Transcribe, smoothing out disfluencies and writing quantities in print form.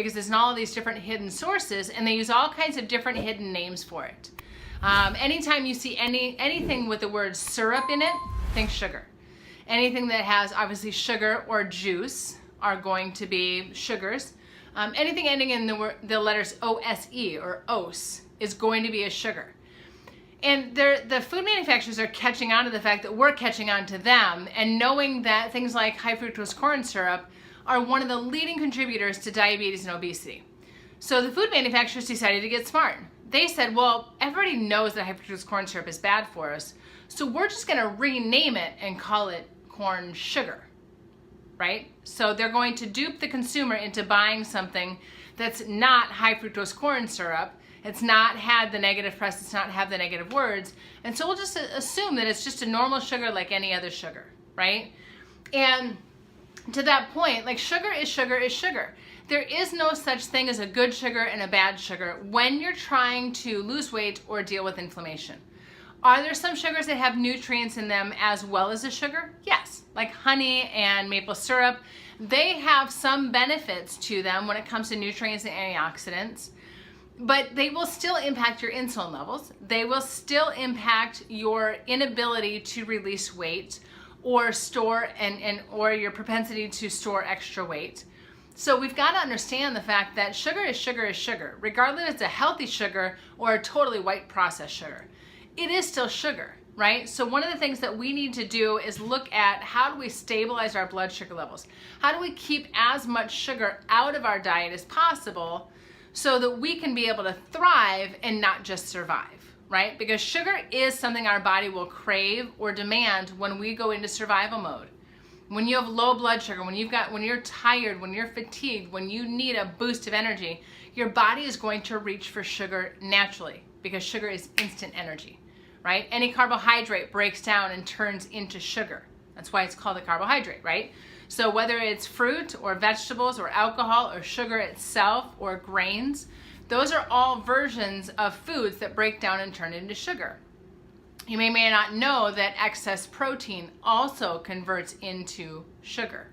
because there's all these different hidden sources, and they use all kinds of different hidden names for it. Anytime you see anything with the word syrup in it, think sugar. Anything that has obviously sugar or juice are going to be sugars. Anything ending in the letters OSE or OS is going to be a sugar. And the food manufacturers are catching on to the fact that we're catching on to them, and knowing that things like high fructose corn syrup are one of the leading contributors to diabetes and obesity. So the food manufacturers decided to get smart. They said, well, everybody knows that high fructose corn syrup is bad for us, so we're just going to rename it and call it corn sugar, right? So they're going to dupe the consumer into buying something that's not high fructose corn syrup. It's not had the negative press, it's not have the negative words. And so we'll just assume that it's just a normal sugar like any other sugar, right? And to that point, like sugar is sugar is sugar. There is no such thing as a good sugar and a bad sugar when you're trying to lose weight or deal with inflammation. Are there some sugars that have nutrients in them as well as a sugar? Yes, like honey and maple syrup. They have some benefits to them when it comes to nutrients and antioxidants, but they will still impact your insulin levels. They will still impact your inability to release weight or store or your propensity to store extra weight. So we've got to understand the fact that sugar is sugar is sugar, regardless if it's a healthy sugar or a totally white processed sugar. It is still sugar, right? So one of the things that we need to do is look at how do we stabilize our blood sugar levels? How do we keep as much sugar out of our diet as possible so that we can be able to thrive and not just survive, right? Because sugar is something our body will crave or demand when we go into survival mode. When you have low blood sugar, when you're tired, when you're fatigued, when you need a boost of energy, your body is going to reach for sugar naturally because sugar is instant energy, right? Any carbohydrate breaks down and turns into sugar. That's why it's called a carbohydrate, right? So whether it's fruit or vegetables or alcohol or sugar itself or grains, those are all versions of foods that break down and turn into sugar. You may not know that excess protein also converts into sugar.